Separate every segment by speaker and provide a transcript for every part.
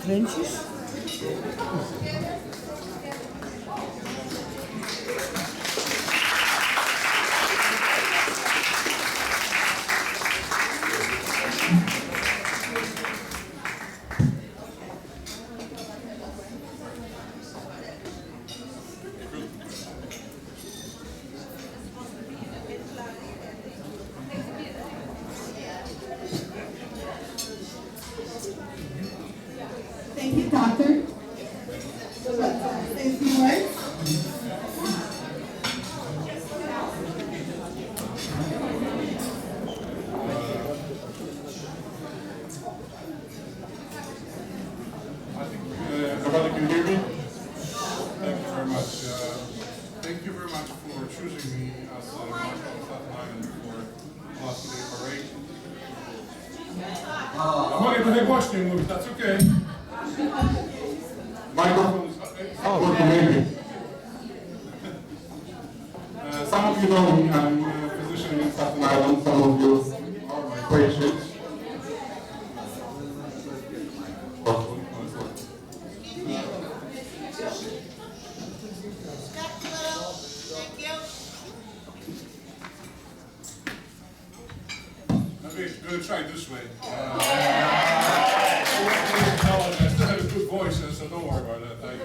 Speaker 1: Krentjes.
Speaker 2: Thank you, Doctor. Say a few words.
Speaker 3: Everybody can hear me? Thank you very much. Thank you very much for choosing me as Marshal of Staten Island for last day parade. Mogę trochę głośniej mówić, that's okay. Microphone is working maybe. Some of you know me, I'm a physician in Staten Island, some of you are my patients. Maybe I'm going to try it this way. I still have a good voice, so don't worry about that. It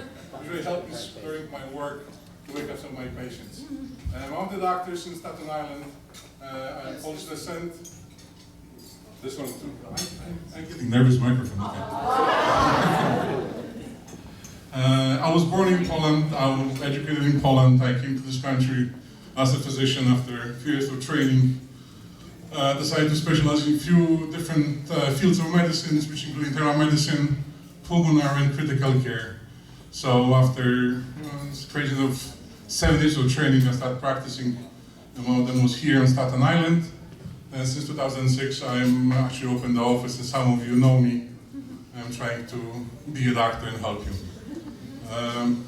Speaker 3: really helped me during my work to wake up some of my patients. I'm one of the doctors in Staten Island. I'm Polish descent. This one too. I'm getting nervous microphone. Okay. I was born in Poland. I was educated in Poland. I came to this country as a physician after a few years of training. Decided to specialize in a few different fields of medicine, which include internal medicine, pulmonary, and critical care. So after this crazy of 7 years of training, I started practicing. And one of them was here on Staten Island. And since 2006, I'm actually opened the office, and some of you know me. I'm trying to be a doctor and help you. I'm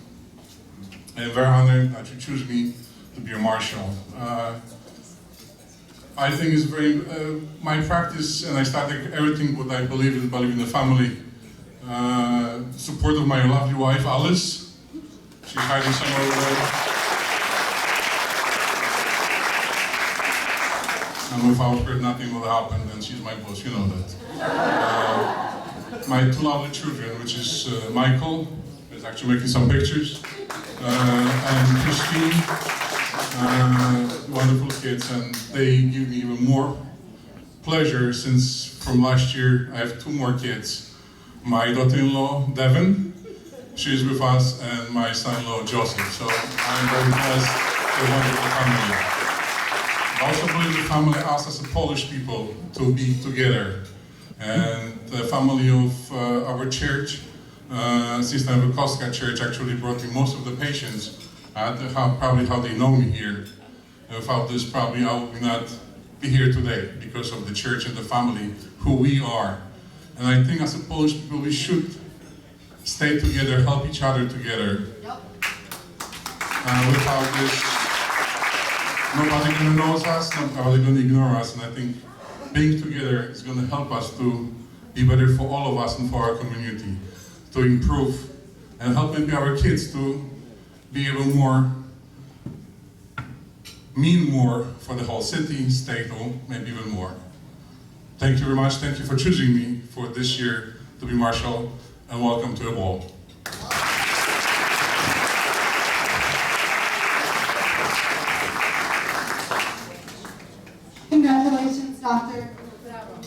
Speaker 3: very honored that you choose me to be a Marshal. I think it's very, my practice, and I started everything what I believe in the family. Support of my lovely wife, Alice. She's hiding somewhere over there. And without her, nothing will happen, and she's my boss, you know that. My two lovely children, which is Michael, who's actually making some pictures, and Christine. Wonderful kids, and they give me even more pleasure since from last year I have two more kids. My daughter-in-law, Devin, she's with us, and my son-in-law, Joseph. So I'm very blessed with a wonderful family. I also believe the family asks us as Polish people to be together. And the family of our church, Sister Wykowska Church, actually brought me most of the patients. Probably how they know me here. Without this, probably I would not be here today because of the church and the family, who we are. And I think as a Polish people, we should stay together, help each other together. Yep. Without this, nobody gonna know us, nobody gonna ignore us. And I think being together is gonna help us to be better for all of us and for our community, to improve and help maybe our kids to be even more, mean more for the whole city, state, or maybe even more. Thank you very much. Thank you for choosing me for this year to be Marshal, and welcome to the ball.
Speaker 2: Congratulations, Doctor.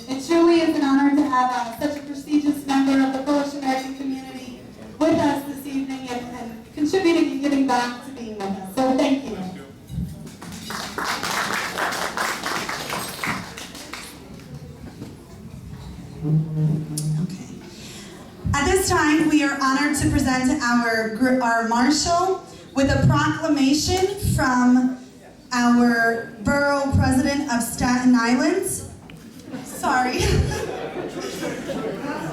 Speaker 2: It truly is an honor to have such a prestigious member of the Polish American community with us this evening and contributing and giving back to being with us. So thank you.
Speaker 3: Thank you.
Speaker 4: Okay. At this time, we are honored to present our Marshal with a proclamation from our Borough President of Staten Island. Sorry.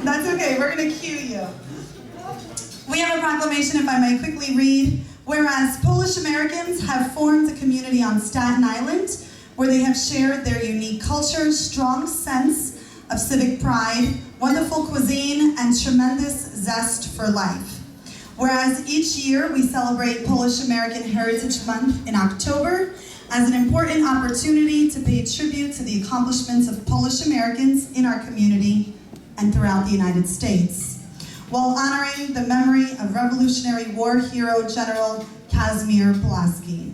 Speaker 4: That's okay, we're gonna cue you. We have a proclamation, if I may quickly read. Whereas Polish Americans have formed a community on Staten Island where they have shared their unique culture, strong sense of civic pride, wonderful cuisine, and tremendous Zest for Life. Whereas each year we celebrate Polish American Heritage Month in October as an important opportunity to pay tribute to the accomplishments of Polish Americans in our community and throughout the United States, while honoring the memory of Revolutionary War hero General Kazimierz Pulaski.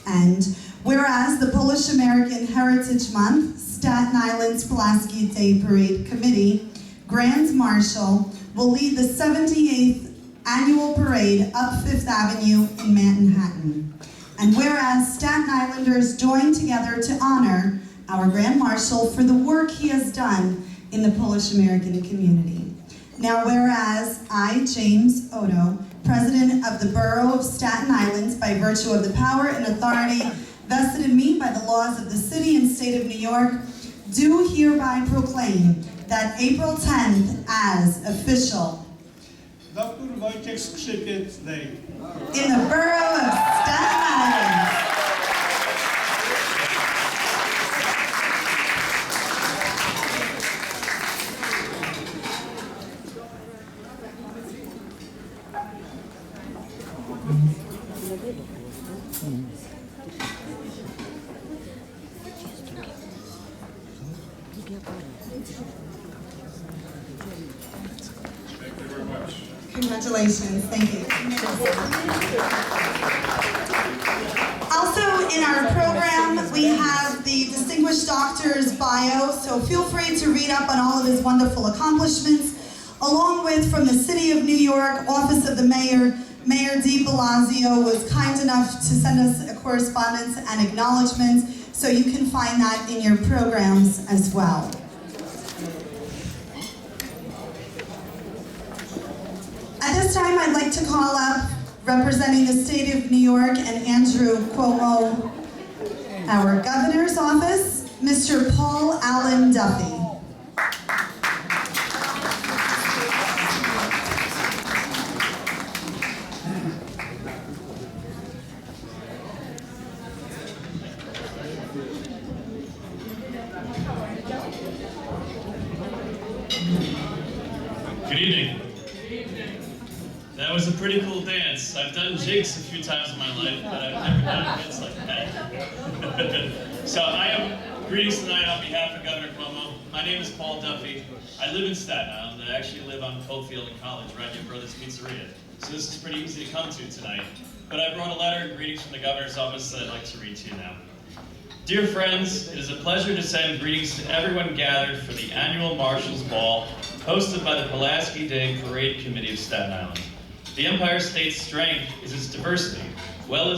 Speaker 4: And whereas the Polish American Heritage Month, Staten Island's Pulaski Day Parade Committee, Grand Marshal, will lead the 78th annual parade up Fifth Avenue in Manhattan. And whereas Staten Islanders join together to honor our Grand Marshal for the work he has done in the Polish American community. Now whereas I, James Odo, President of the Borough of Staten Island, by virtue of the power and authority vested in me by the laws of the city and state of New York, do hereby proclaim that April 10th as official
Speaker 1: Dr. Wojciech Skrzypiec Day.
Speaker 4: in the Borough of Staten Island.
Speaker 3: Thank you very much.
Speaker 4: Congratulations, thank you. Also in our program, we have the Distinguished Doctor's bio, so feel free to read up on all of his wonderful accomplishments, along with from the City of New York, Office of the Mayor, Mayor de Blasio was kind enough to send us a correspondence and acknowledgement, so you can find that in your programs as well. At this time, I'd like to call up, representing the state of New York and Andrew Cuomo, our governor's office, Mr. Paul Allen Duffy.
Speaker 5: Good evening. That was a pretty cool dance. I've done jigs a few times in my life, but I've never done a dance like that. So I am greetings tonight on behalf of Governor Cuomo. My name is Paul Duffy. I live in Staten Island. I actually live on Coldfield in College, right near Brothers Pizzeria. So this is pretty easy to come to tonight. But I brought a letter, greetings from the governor's office, that I'd like to read to you now. Dear friends, it is a pleasure to send greetings to everyone gathered for the annual Marshal's Ball hosted by the Pulaski Day Parade Committee of Staten Island. The Empire State's strength is its diversity, well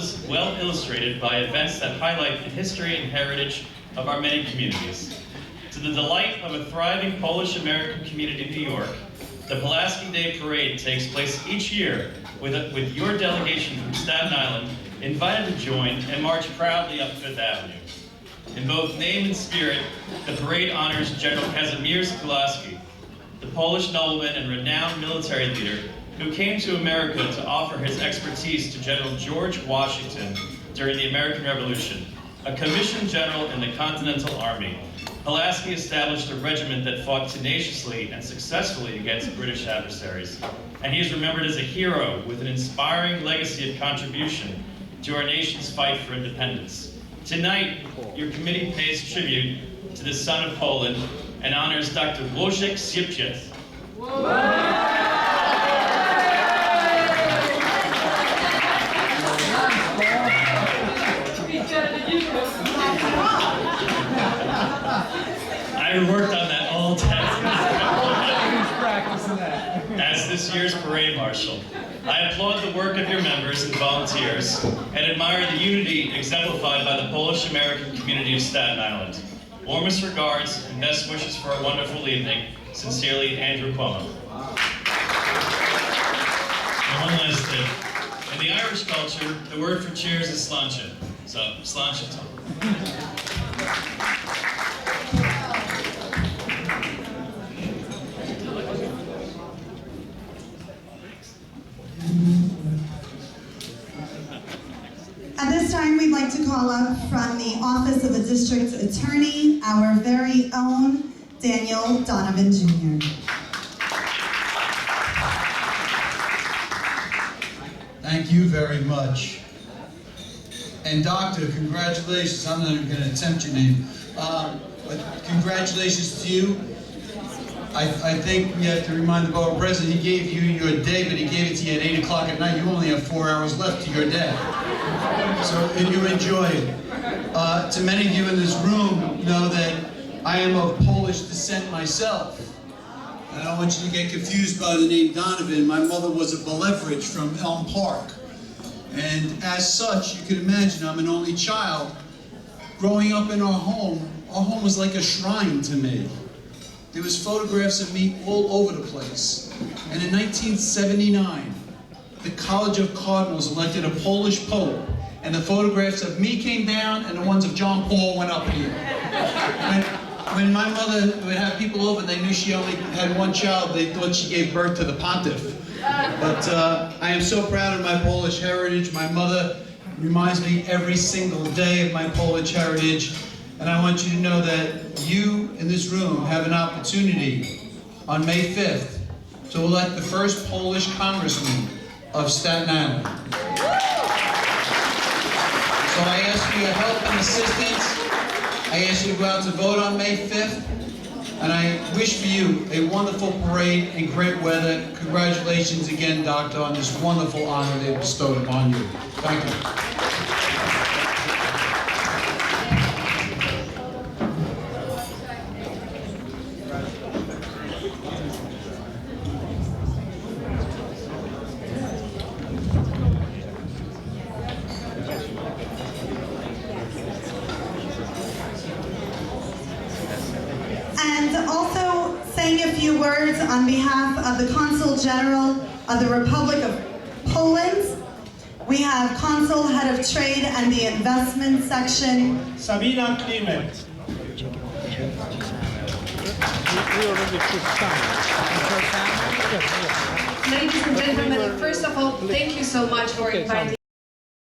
Speaker 5: illustrated by events that highlight the history and heritage of our many communities. To the delight of a thriving Polish American community in New York, the Pulaski Day Parade takes place each year with your delegation from Staten Island invited to join and march proudly up Fifth Avenue. In both name and spirit, the parade honors General Kazimierz Pulaski, the Polish nobleman and renowned military leader who came to America to offer his expertise to General George Washington during the American Revolution. A commissioned general in the Continental Army, Pulaski established a regiment that fought tenaciously and successfully against British adversaries. And he is remembered as a hero with an inspiring legacy of contribution to our nation's fight for independence. Tonight, your committee pays tribute to the son of Poland and honors Dr. Wojciech Skrzypiec. I worked on that all day. As this year's parade marshal, I applaud the work of your members and volunteers and admire the unity exemplified by the Polish American community of Staten Island. Warmest regards and best wishes for a wonderful evening. Sincerely, Andrew Cuomo. And one last thing. In the Irish culture, the word for cheers is sláinte. So, sláinte.
Speaker 4: At this time, we'd like to call up from the Office of the District Attorney, our very own Daniel Donovan Jr.
Speaker 6: Thank you very much. And Doctor, congratulations. I'm not even going to attempt your name. But congratulations to you. I think we have to remind the Borough President, he gave you your day, but he gave it to you at 8 o'clock at night. You only have 4 hours left to your day. So, and you enjoy it. To many of you in this room know that I am of Polish descent myself. I don't want you to get confused by the name Donovan. My mother was a Belevrich from Elm Park. And as such, you can imagine I'm an only child. Growing up in our home was like a shrine to me. There was photographs of me all over the place. And in 1979, the College of Cardinals elected a Polish Pope. And the photographs of me came down and the ones of John Paul went up here. When my mother would have people over and they knew she only had one child, they thought she gave birth to the pontiff. But I am so proud of my Polish heritage. My mother reminds me every single day of my Polish heritage. And I want you to know that you in this room have an opportunity on May 5th to elect the first Polish congressman of Staten Island. So I ask for your help and assistance. I ask you to go out to vote on May 5th. And I wish for you a wonderful parade and great weather. Congratulations again, Doctor, on this wonderful honor they bestowed upon you. Thank you.
Speaker 4: And also saying a few words on behalf of the Consul General of the Republic of Poland. We have Consul, Head of Trade and the Investment Section,
Speaker 1: Sabina Klimek.
Speaker 7: Ladies and gentlemen, first of all, thank you so much for inviting